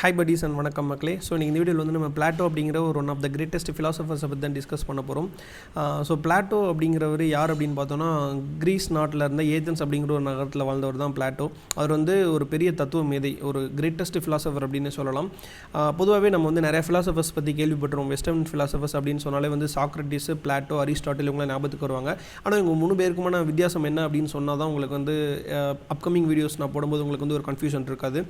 Hi buddies and வணக்கம் மக்களே. So இந்த வீடியோவில் வந்து நம்ம பிளாட்டோ அப்படிங்கிற ஒரு ஒன் ஆஃப் த கிரேட்டஸ்ட் ஃபிலாசபர்ஸை பற்றி தான் டிஸ்கஸ் பண்ண போகிறோம். ஸோ பிளாட்டோ அப்படிங்கிறவர் யார் அப்படின்னு பார்த்தோன்னா, கிரீஸ் நாட்டில் இருந்த ஏதென்ஸ் அப்படிங்கிற ஒரு நகரத்தில் வாழ்ந்தவர் தான் பிளாட்டோ. அவர் வந்து ஒரு பெரிய தத்துவ மேதை, ஒரு கிரேட்டஸ்ட் ஃபிலாசபர் அப்படின்னு சொல்லலாம். பொதுவாகவே நம்ம வந்து நிறைய ஃபிலாசபர்ஸ் பற்றி கேள்விப்பட்டிருவோம். வெஸ்டர்ன் ஃபிலாசபர்ஸ் அப்படின்னு சொன்னாலே வந்து சாக்ரட்டிஸ், பிளாட்டோ, அரிஸ்டாட்டில் இவங்களை ஞாபகத்துக்கு வருவாங்க. ஆனால் இவங்க 3 பேருக்குமான வித்தியாசம் என்ன அப்படின்னு சொன்னால் தான் உங்களுக்கு வந்து அப்கமிங் வீடியோஸ் நான் போடும்போது உங்களுக்கு வந்து ஒரு கன்ஃபியூஷன் இருக்காது.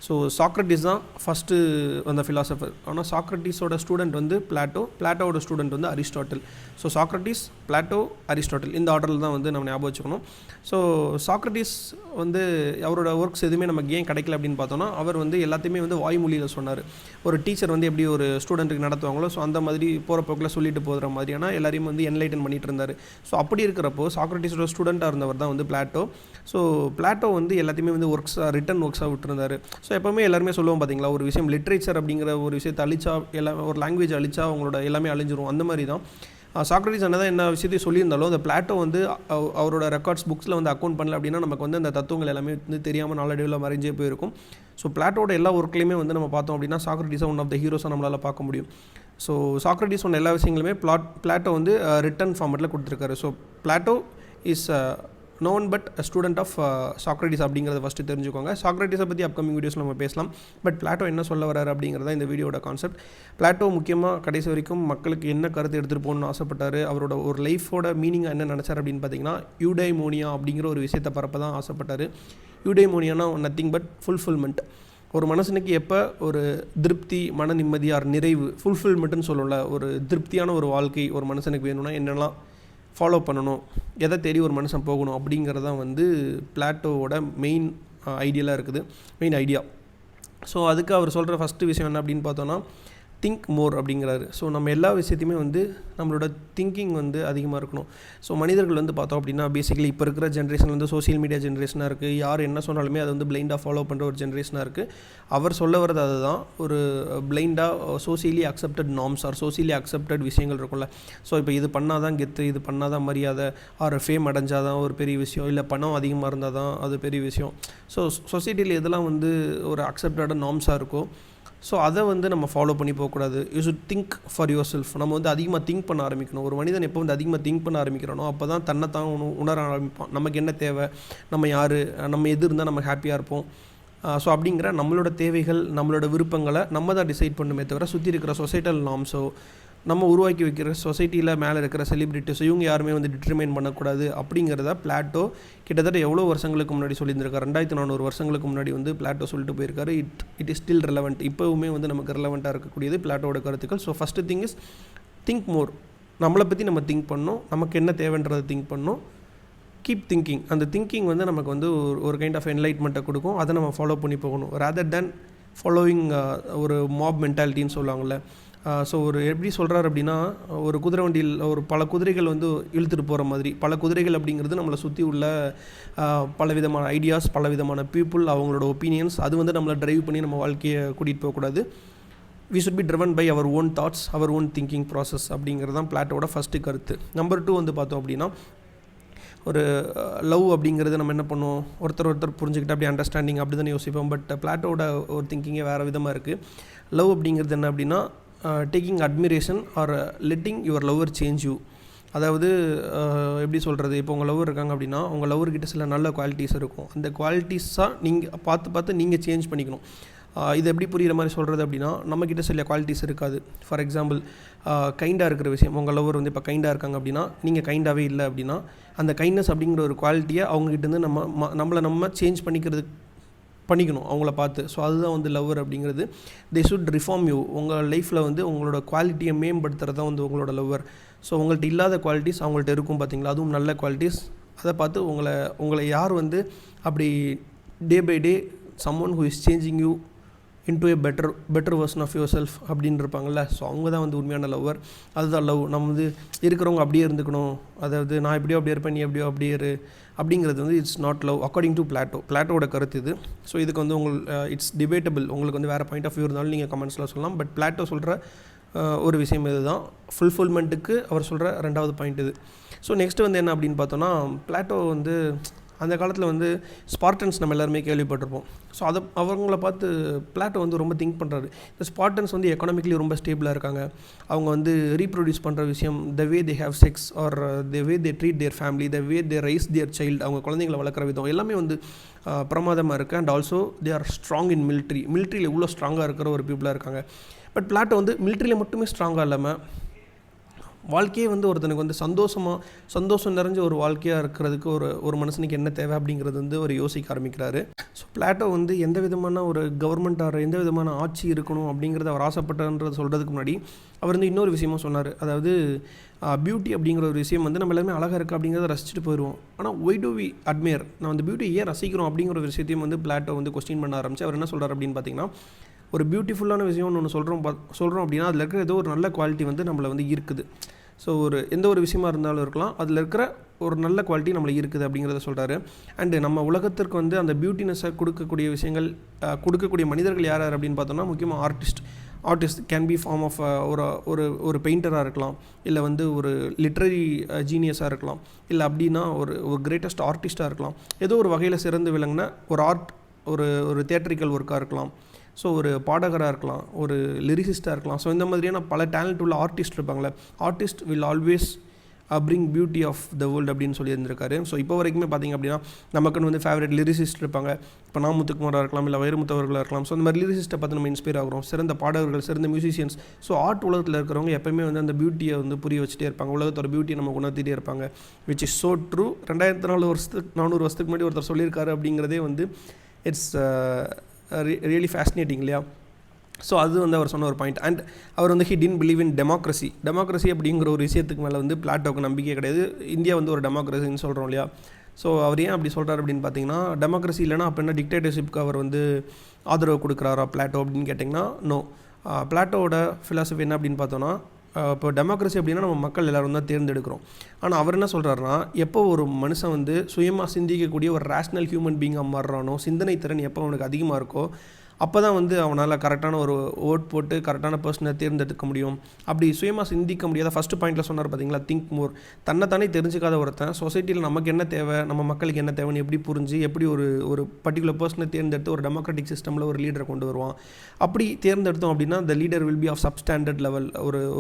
ஸோ சாக்ரட்டிஸ் தான் ஃபஸ்ட்டு வந்த ஃபிலாசபர். ஆனால் சாக்ரட்டிஸோட ஸ்டூடெண்ட் வந்து பிளாட்டோவோட ஸ்டூடெண்ட் வந்து Aristotle. So Socrates, Plato, Aristotle இந்த ஆர்டரில் தான் வந்து நம்ம ஞாபகம் வச்சுக்கணும். ஸோ சாக்ரட்டிஸ் வந்து அவரோட ஒர்க்ஸ் எதுவுமே நமக்கு ஏன் கிடைக்கல அப்படின்னு பார்த்தோன்னா, அவர் வந்து எல்லாத்தையுமே வந்து வாய்மொழியில் சொன்னார். ஒரு டீச்சர் வந்து எப்படி ஒரு ஸ்டூடெண்ட்டுக்கு நடத்துவாங்களோ, ஸோ அந்த மாதிரி போகிற போக்கில் சொல்லிட்டு போகிற மாதிரியான எல்லாரையும் வந்து என்லைட்டன் பண்ணிட்டு இருந்தார். ஸோ அப்படி இருக்கிறப்போ சாக்ரட்டிஸோட ஸ்டூடெண்ட்டாக இருந்தவர் தான் வந்து பிளாட்டோ. ஸோ பிளாட்டோ வந்து எல்லாத்தையுமே வந்து ரிட்டன் ஒர்க்ஸாக விட்டுருந்தார். ஸோ எப்போவுமே எல்லாருமே சொல்லுவோம் பார்த்தீங்களா, ஒரு விஷயம் லிட்ரேச்சர் அப்படிங்கிற ஒரு விஷயத்தை அழிச்சா, ஒரு லாங்குவேஜ் அழிச்சா அவங்களோட எல்லாமே அழிஞ்சிரும். அந்த மாதிரி தான் சாக்ரட்டிஸ் என்ன விஷயத்தையும் சொல்லியிருந்தாலும் அந்த பிளாட்டோ வந்து அவரோட ரெக்கார்ட்ஸ் புக்ஸில் வந்து அக்கௌண்ட் பண்ணல அப்படின்னா நமக்கு வந்து அந்த தத்துவங்கள் எல்லாமே வந்து தெரியாமல் நாளடைவில் மறைஞ்சே போயிருக்கும். ஸோ பிளாட்டோட எல்லா ஒர்க்லையுமே வந்து நம்ம பார்த்தோம் அப்படின்னா சாக்ரட்டிஸை ஒன் ஆஃப் த ஹீரோஸாக நம்மளால் பார்க்க முடியும். ஸோ சாக்ரட்டிஸ் சொன்ன எல்லா விஷயங்களுமே பிளாட்டோ வந்து ரிட்டன் ஃபார்மெட்டில் கொடுத்துருக்காரு. So Plato is known but student of Socrates அப்படிங்கிறத ஃபஸ்ட்டு தெரிஞ்சுக்கோங்க. சாக்ரட்டிஸை பற்றி அப்கமிங் வீடியோஸில் நம்ம பேசலாம். பட் பிளாட்டோ என்ன சொல்ல வராரு அப்படிங்கிறத இந்த வீடியோட கான்செப்ட். பிளாட்டோ முக்கியமாக கடைசி வரைக்கும் மக்களுக்கு என்ன கருத்து எடுத்துகிட்டு போகணும்னு ஆசைப்பட்டார், அவரோட ஒரு லைஃபோட மீனிங்காக என்ன நினச்சார் அப்படின்னு பார்த்தீங்கன்னா, யூடைமோனியா அப்படிங்கிற ஒரு விஷயத்தை பரப்ப தான் ஆசைப்பட்டார். யூடைமோனியானா நத்திங் பட் ஃபுல்ஃபில்மெண்ட். ஒரு மனுஷனுக்கு எப்போ ஒரு திருப்தி, மன நிம்மதியார், நிறைவு, ஃபுல்ஃபில்மெண்ட்டுன்னு சொல்லல, ஒரு திருப்தியான ஒரு வாழ்க்கை ஒரு மனுஷனுக்கு வேணும்னா என்னெல்லாம் ஃபாலோ பண்ணணும், எதை தேடி ஒரு மனுஷன் போகணும் அப்படிங்கிறதான் வந்து பிளாட்டோவோட மெயின் ஐடியலாக இருக்குது, மெயின் ஐடியா. ஸோ அதுக்கு அவர் சொல்கிற ஃபஸ்ட்டு விஷயம் என்ன அப்படின்னு பார்த்தோன்னா, திங்க் மோர் அப்படிங்கிறாரு. ஸோ நம்ம எல்லா விஷயத்தையுமே வந்து நம்மளோட திங்கிங் வந்து அதிகமாக இருக்கணும். ஸோ மனிதர்கள் வந்து பார்த்தோம் அப்படின்னா பேசிக்கலி இப்போ இருக்கிற ஜென்ரேஷன் வந்து சோசியல் மீடியா ஜென்ரேஷனாக இருக்குது. யார் என்ன சொன்னாலுமே அதை வந்து பிளைண்டாக ஃபாலோ பண்ணுற ஒரு ஜென்ரேஷனாக இருக்குது. அவர் சொல்ல வர்றது அதுதான், ஒரு பிளைண்டாக socially accepted norms or socially accepted விஷயங்கள் இருக்கும்ல. ஸோ இப்போ இது பண்ணால் தான் கெத்து, இது பண்ணால் தான் மரியாதை, ஆர் ஃபேம் அடைஞ்சால் தான் ஒரு பெரிய விஷயம், இல்லை பணம் அதிகமாக இருந்தால் தான் அது பெரிய விஷயம். ஸோ சொசைட்டியில் எதெல்லாம் வந்து ஒரு அக்செப்டடான நார்ம்ஸாக இருக்கோ, ஸோ அதை வந்து நம்ம ஃபாலோ பண்ணி போகக்கூடாது. You should think for your self. நம்ம வந்து அதிகமாக திங்க் பண்ண ஆரம்பிக்கணும். ஒரு மனிதன் எப்போ வந்து அதிகமாக திங்க் பண்ண ஆரம்பிக்கிறனோ அப்போ தான் தன்னைத்தான் உணர ஆரம்பிப்பான். நமக்கு என்ன தேவை, நம்ம யார், நம்ம எது இருந்தால் நம்ம ஹாப்பியாக இருப்போம். ஸோ அப்படிங்கிற நம்மளோட தேவைகள், நம்மளோட விருப்பங்களை நம்ம தான் டிசைட் பண்ணுமே தவிர சுற்றி இருக்கிற சொசைட்டல் நார்ம்ஸோ, நம்ம உருவாக்கி வைக்கிற சொசைட்டியில் மேலே இருக்கிற செலிப்ரிட்டிஸ் இவங்க யாருமே வந்து டிட்டர்மைன் பண்ணக்கூடாது அப்படிங்கிறத பிளாட்டோ கிட்டத்தட்ட எவ்வளோ வருஷங்களுக்கு முன்னாடி சொல்லியிருந்திருக்காரு. 2400 வருஷங்களுக்கு முன்னாடி வந்து பிளாட்டோ சொல்லிட்டு போயிருக்காரு. It is still relevant. இப்போவுமே வந்து நமக்கு ரெலவெண்ட்டாக இருக்கக்கூடியது பிளாட்டோட கருத்துக்கள். So first thing is think more. நம்மளை பற்றி நம்ம திங்க் பண்ணணும், நமக்கு என்ன தேவைன்றதை திங்க் பண்ணணும். Keep thinking. அந்த திங்கிங் வந்து நமக்கு வந்து ஒரு கைண்ட் ஆஃப் என்லைட்மெண்ட்டை கொடுக்கும். அதை நம்ம ஃபாலோ பண்ணி போகணும், ரேதர் தேன் ஃபாலோவிங் ஒரு மாப் மென்டாலிட்டின்னு சொல்லுவாங்கள்ல. ஸோ ஒரு எப்படி சொல்கிறார் அப்படின்னா, ஒரு குதிரை வண்டியில் ஒரு பல குதிரைகள் வந்து இழுத்துட்டு போகிற மாதிரி. பல குதிரைகள் அப்படிங்கிறது நம்மளை சுற்றி உள்ள பலவிதமான ஐடியாஸ், பலவிதமான பீப்புள், அவங்களோட ஒப்பீனியன்ஸ், அது வந்து நம்மளை ட்ரைவ் பண்ணி நம்ம வாழ்க்கையை கூட்டிகிட்டு போகக்கூடாது. We should be driven by our own thoughts, our own thinking process அப்படிங்கிறது தான் பிளாட்டோட ஃபஸ்ட்டு கருத்து. நம்பர் 2 வந்து பார்த்தோம் அப்படின்னா, ஒரு லவ் அப்படிங்கிறது நம்ம என்ன பண்ணுவோம், ஒருத்தர் புரிஞ்சுக்கிட்டு அப்படி அண்டர்ஸ்டாண்டிங் அப்படி தானே யோசிப்போம். பட் பிளாட்டோட ஒரு திங்கிங்கே வேறு விதமாக இருக்குது. லவ் அப்படிங்கிறது என்ன அப்படின்னா, taking admiration R letting your lover change you. அதாவது எப்படி சொல்கிறது, இப்போ உங்கள் லவ்வர் இருக்காங்க அப்படின்னா உங்கள் லவ்வர்கிட்ட சில நல்ல குவாலிட்டிஸ் இருக்கும். அந்த குவாலிட்டிஸாக நீங்கள் பார்த்து நீங்கள் சேஞ்ச் பண்ணிக்கணும். இது எப்படி புரிகிற மாதிரி சொல்கிறது அப்படின்னா, நம்மக்கிட்ட சில குவாலிட்டிஸ் இருக்காது. ஃபார் எக்ஸாம்பிள், கைண்டாக இருக்கிற விஷயம், உங்கள் லவ்வர் வந்து இப்போ கைண்டாக இருக்காங்க அப்படின்னா நீங்கள் கைண்டாகவே இல்லை அப்படின்னா, அந்த கைண்ட்னஸ் அப்படிங்கிற ஒரு குவாலிட்டியை அவங்ககிட்டருந்து நம்ம சேஞ்ச் பண்ணிக்கணும் அவங்கள பார்த்து. ஸோ அதுதான் வந்து லவ்வர் அப்படிங்கிறது. They should reform you. உங்கள் லைஃப்பில் வந்து உங்களோட குவாலிட்டியை மேம்படுத்துறது தான் வந்து உங்களோட லவ்வர். ஸோ உங்கள்கிட்ட இல்லாத குவாலிட்டிஸ் அவங்கள்ட்ட இருக்கும் பார்த்தீங்களா, அதுவும் நல்ல குவாலிட்டிஸ். அதை பார்த்து உங்களை யார் வந்து அப்படி day by day someone who is changing you into a better version of yourself அப்படின்னு இருப்பாங்கள்ல. ஸோ அவங்க தான் வந்து உண்மையான லவ்வர். அதுதான் லவ். நம்ம வந்து இருக்கிறவங்க அப்படியே இருந்துக்கணும், அதாவது நான் எப்படியோ அப்படியே இருப்பேன், நீ எப்படியோ அப்படியே இரு அப்படிங்கிறது வந்து it's not love according to பிளாட்டோட கருத்து இது. ஸோ இதுக்கு வந்து இட்ஸ் டிபேட்டபிள். உங்களுக்கு வந்து வேறு பாயிண்ட் ஆஃப் வியூ இருந்தாலும் நீங்கள் கமெண்ட்ஸில் சொல்லலாம். பட் பிளாட்டோ சொல்கிற ஒரு விஷயம் இது தான். ஃபுல்ஃபில்மெண்ட்டுக்கு அவர் சொல்கிற 2வது பாயிண்ட் இது. ஸோ நெக்ஸ்ட்டு வந்து என்ன அப்படின்னு பார்த்தோன்னா, பிளாட்டோ வந்து அந்த காலத்தில் வந்து ஸ்பார்டன்ஸ் நம்ம எல்லாருமே கேள்விப்பட்டிருப்போம். ஸோ அவங்கள பார்த்து பிளாட்டோ வந்து ரொம்ப திங்க் பண்ணுறாரு. இந்த ஸ்பார்டன்ஸ் வந்து எக்கனாமிக்கலி ரொம்ப ஸ்டேபிளாக இருக்காங்க. அவங்க வந்து ரீப்ரொடியூஸ் பண்ணுற விஷயம், the way they have sex or the way they treat their family, the way they raise their child, அவங்க குழந்தைங்களை வளர்க்குற விதம் எல்லாமே வந்து பிரமாதமாக இருக்குது. And also they are strong in மிலிட்ரியில் இவ்வளோ ஸ்ட்ராங்காக இருக்கிற ஒரு பீப்புளாக இருக்காங்க. பட் பிளாட்டோ வந்து மிலிட்ரியில் மட்டுமே ஸ்ட்ராங்காக இல்லாமல் வாழ்க்கையே வந்து ஒருத்தனுக்கு வந்து சந்தோஷம் நிறைஞ்ச ஒரு வாழ்க்கையாக இருக்கிறதுக்கு ஒரு மனுஷனுக்கு என்ன தேவை அப்படிங்கிறது வந்து ஒரு யோசிக்க ஆரம்பிக்கிறாரு. ஸோ பிளாட்டோ வந்து எந்த விதமான ஒரு கவர்மெண்ட்டாக எந்த விதமான ஆட்சி இருக்கணும் அப்படிங்கிறத அவர் ஆசைப்பட்டன்றது சொல்கிறதுக்கு முன்னாடி அவர் வந்து இன்னொரு விஷயமும் சொன்னார். அதாவது பியூட்டி அப்படிங்கிற ஒரு விஷயம் வந்து நம்ம எல்லாமே அழகாக இருக்குது அப்படிங்கிறத ரசிச்சுட்டு போயிடுவோம். ஆனால் ஒய் டு வி அட்மையர், நம்ம அந்த பியூட்டியை ஏன் ரசிக்கிறோம் அப்படிங்கிற ஒரு விஷயத்தையும் வந்து பிளாட்டோ வந்து கொஸ்டின் பண்ண ஆரம்பிச்சு அவர் என்ன சொல்கிறார் அப்படின்னு பார்த்தீங்கன்னா, ஒரு பியூட்டிஃபுல்லான விஷயம் ஒன்று சொல்கிறோம் அப்படின்னா அதில் இருக்கிற ஏதோ ஒரு நல்ல குவாலிட்டி வந்து நம்மளை வந்து இருக்குது. ஸோ எந்த ஒரு விஷயமா இருந்தாலும் இருக்கலாம், அதில் இருக்கிற ஒரு நல்ல குவாலிட்டி நம்மளை இருக்குது அப்படிங்கிறத சொல்கிறாரு. அண்டு நம்ம உலகத்திற்கு வந்து அந்த பியூட்டினஸை கொடுக்கக்கூடிய விஷயங்கள் கொடுக்கக்கூடிய மனிதர்கள் யார் அப்படின்னு பார்த்தோம்னா முக்கியமாக artist can be form of ஒரு பெயிண்டராக இருக்கலாம், இல்லை வந்து ஒரு லிட்ரரி ஜீனியஸாக இருக்கலாம், இல்லை அப்படின்னா ஒரு கிரேட்டஸ்ட் ஆர்டிஸ்ட்டாக இருக்கலாம். ஏதோ ஒரு வகையில் சிறந்து விளங்கின ஒரு தியேட்ரிக்கல் ஒர்க்காக இருக்கலாம், ஸோ ஒரு பாடகராக இருக்கலாம், ஒரு லிரிசிஸ்ட்டாக இருக்கலாம். ஸோ இந்த மாதிரியான பல டேலண்ட் உள்ள ஆர்டிஸ்ட் இருப்பாங்களே, artist will always bring beauty of the world அப்படின்னு சொல்லி இருந்திருக்காரு. ஸோ இப்போ வரைக்குமே பார்த்திங்க அப்படின்னா நமக்குன்னு வந்து ஃபேவரட் லிரிசிஸ்ட் இருப்பாங்க. இப்போ முத்துக்குமாராக இருக்கலாம், இல்லை வைரமுத்தவர்களாக இருக்கலாம். ஸோ அந்த மாதிரி லிரிசிஸ்ட்டை பார்த்து நம்ம இன்ஸ்பயர் ஆகிறோம். சிறந்த பாடகர்கள், சிறந்த மியூசிஷியன்ஸ். ஸோ ஆர்ட் உலகத்தில் இருக்கிறவங்க எப்போயுமே வந்து அந்த பியூட்டியை வந்து புரிய வச்சுட்டே இருப்பாங்க, உலகத்தோட பியூட்டியை நம்ம உணர்த்திட்டே இருப்பாங்க. Which is so true. 400 வருஷத்துக்கு முன்னாடி ஒருத்தர் சொல்லியிருக்காரு அப்படிங்கிறதே வந்து இட்ஸ் ரியலி ஃபேசினேட்டிங் இல்லையா? ஸோ அது வந்து அவர் சொன்ன ஒரு பாயிண்ட். அண்ட் அவர் வந்து he tin believe in democracy அப்படிங்கிற ஒரு விஷயத்துக்கு மேலே வந்து பிளாட்டோக்கு நம்பிக்கை கிடையாது. இந்தியா வந்து ஒரு டெமோக்ரஸின்னு சொல்கிறோம் இல்லையா? ஸோ அவர் ஏன் அப்படி சொல்கிறார் அப்படின்னு பார்த்தீங்கன்னா, டெமோக்ரஸி இல்லைனா அப்போ என்ன டிக்டேட்டர்ஷிப்க்கு அவர் வந்து ஆதரவு கொடுக்குறாரா பிளாட்டோ அப்படின்னு கேட்டிங்கன்னா நோ. பிளாட்டோட ஃபிலாசபி என்ன அப்படின்னு பார்த்தோன்னா, இப்போ டெமோக்ரஸி அப்படின்னா நம்ம மக்கள் எல்லோரும் தான் தேர்ந்தெடுக்கிறோம். ஆனால் அவர் என்ன சொல்கிறாருன்னா, எப்போ ஒரு மனுஷன் வந்து சுயமாக சிந்திக்கக்கூடிய ஒரு ரேஷ்னல் ஹியூமன் பீங்காக மாறுறானோ, சிந்தனை திறன் எப்போ அவனுக்கு அதிகமாக இருக்கோ அப்போ தான் வந்து அவனால் கரெக்டான ஒரு ஓட் போட்டு கரெக்டான பர்சனை தேர்ந்தெடுக்க முடியும். அப்படி சுயமாக சிந்திக்க முடியாத ஃபஸ்ட்டு பாயிண்டில் சொன்னார் பார்த்தீங்களா, திங்க் மோர். தன்னைத்தானே தெரிஞ்சுக்காத ஒருத்தன் சொசைட்டியில் நமக்கு என்ன தேவை, நம்ம மக்களுக்கு என்ன தேவைன்னு எப்படி புரிஞ்சு எப்படி ஒரு பர்டிகுலர் பர்சனை தேர்ந்தெடுத்து ஒரு டெமோக்ராட்டிக் சிஸ்டமில் ஒரு லீடரை கொண்டு வருவான். அப்படி தேர்ந்தெடுத்தோம் அப்படின்னா the leader will be of substandard level,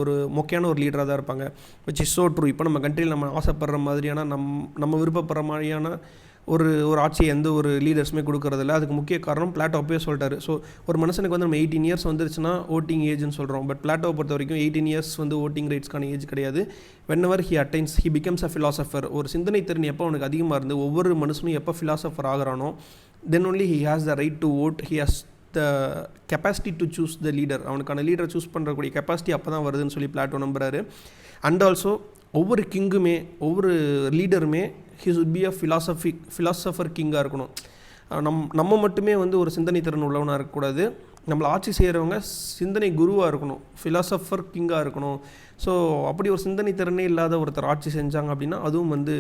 ஒரு மொக்கையான ஒரு லீடராக தான் இருப்பாங்க. Which is so true. இப்போ நம்ம கண்ட்ரியில் நம்ம ஆசைப்படுற மாதிரியான நம்ம விருப்பப்படுற மாதிரியான ஒரு ஆட்சியை எந்த ஒரு லீடர்ஸுமே கொடுக்குறதில்ல. அதுக்கு முக்கிய காரணம் பிளாட்டோ அப்பவே சொல்லிட்டாரு. ஸோ ஒரு மனுஷனுக்கு வந்து நம்ம 18 இயர்ஸ் வந்துருச்சுன்னா ஓட்டிங் ஏஜ்னு சொல்கிறோம். பட் பிளாட்டோவை பொறுத்த வரைக்கும் 18 இயர்ஸ் வந்து ஓட்டிங் ரைட்ஸ்க்கான ஏஜ் கிடையாது. Whenever he becomes a philosopher, ஒரு சிந்தனை திறன் எப்போ அவனுக்கு அதிகமாக இருந்து ஒவ்வொரு மனுஷனும் எப்போ ஃபிலாசபர் ஆகிறானோ then only he has the right to vote, he has the capacity to choose the leader. அவனுக்கான லீடரை சூஸ் பண்ணுறக்கூடிய கெப்பாசிட்டி அப்போ தான் வருதுன்னு சொல்லி பிளாட்டோ நம்புறாரு. அண்ட் ஆல்சோ ஒவ்வொரு கிங்குமே ஒவ்வொரு லீடருமே he should be a philosopher கிங்காக இருக்கணும். நம்ம மட்டுமே வந்து ஒரு சிந்தனை திறன் உள்ளவனாக இருக்கக்கூடாது. நம்மளை ஆட்சி செய்கிறவங்க சிந்தனை குருவாக இருக்கணும், ஃபிலாசபர் கிங்காக இருக்கணும். ஸோ அப்படி ஒரு சிந்தனை திறனே இல்லாத ஒருத்தர் ஆட்சி செஞ்சாங்க அப்படின்னா அதுவும் வந்து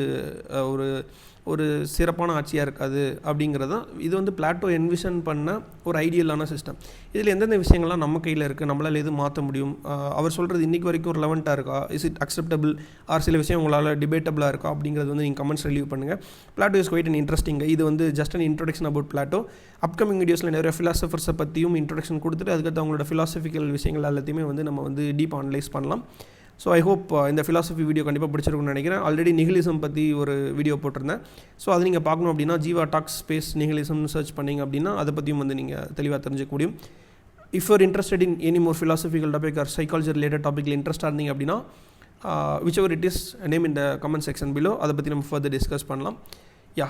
ஒரு சிறப்பான ஆட்சியாக இருக்காது அப்படிங்கிறது தான் இது வந்து பிளாட்டோ என்விஷன் பண்ண ஒரு ஐடியலான சிஸ்டம். இதில் எந்தெந்த விஷயங்கள்லாம் நம்ம கையில் இருக்குது, நம்மளால் எது மாற்ற முடியும், அவர் சொல்கிறது இன்றைக்கி வரைக்கும் ரிலவெண்ட்டாக இருக்கா, இஸ் இட் அக்செப்டபிள் ஆர் சில விஷயம் உங்களால் டிபேட்டபிளாக இருக்கா அப்படிங்கிறது வந்து நீங்கள் கமெண்ட்ஸ் ரிலீவ் பண்ணுங்கள். Plato is quite and interesting. இது வந்து just an introduction about Plato. Upcoming வீடியோஸில் நிறைய ஃபிலாசபர்ஸை பற்றியும் இன்ட்ரோடக்ஷன் கொடுத்துட்டு அதுக்கடுத்து அவங்களோட ஃபிலாசபிக்கல் விஷயங்கள் எல்லாத்தையுமே வந்து நம்ம வந்து டீப் அனலைஸ் பண்ணலாம். ஸோ ஐ ஹோப் இந்த ஃபிலாசபி வீடியோ கண்டிப்பாக பிடிச்சிருக்குன்னு நினைக்கிறேன். ஆல்ரெடி நிஹிலிசம் பற்றி ஒரு வீடியோ போட்டிருந்தேன். ஸோ அது நீங்கள் பார்க்கணும் அப்படின்னா ஜீவா டாக்ஸ் ஸ்பேஸ் நிஹிலிசம்னு சர்ச் பண்ணிங்க அப்படின்னா அதை பற்றியும் வந்து நீங்கள் தெளிவாக தெரிஞ்சுக்க முடியும். If you're interested in any more philosophical topic or psychology related டாப்பிக்கில் இன்ட்ரெஸ்ட்டாக இருந்தீங்க அப்படின்னா whichever it is name இந்த கமெண்ட் செக்ஷன் பிலோ, அதை பற்றி நம்ம ஃபர்தர் டிஸ்கஸ் பண்ணலாம்.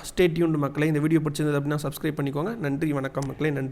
ஸ்டே டியூன்டு மக்களே. இந்த வீடியோ பிடிச்சிருந்தது அப்படின்னா சப்ஸ்கிரைப் பண்ணிக்கோங்க. நன்றி, வணக்கம் மக்களே, நன்றி.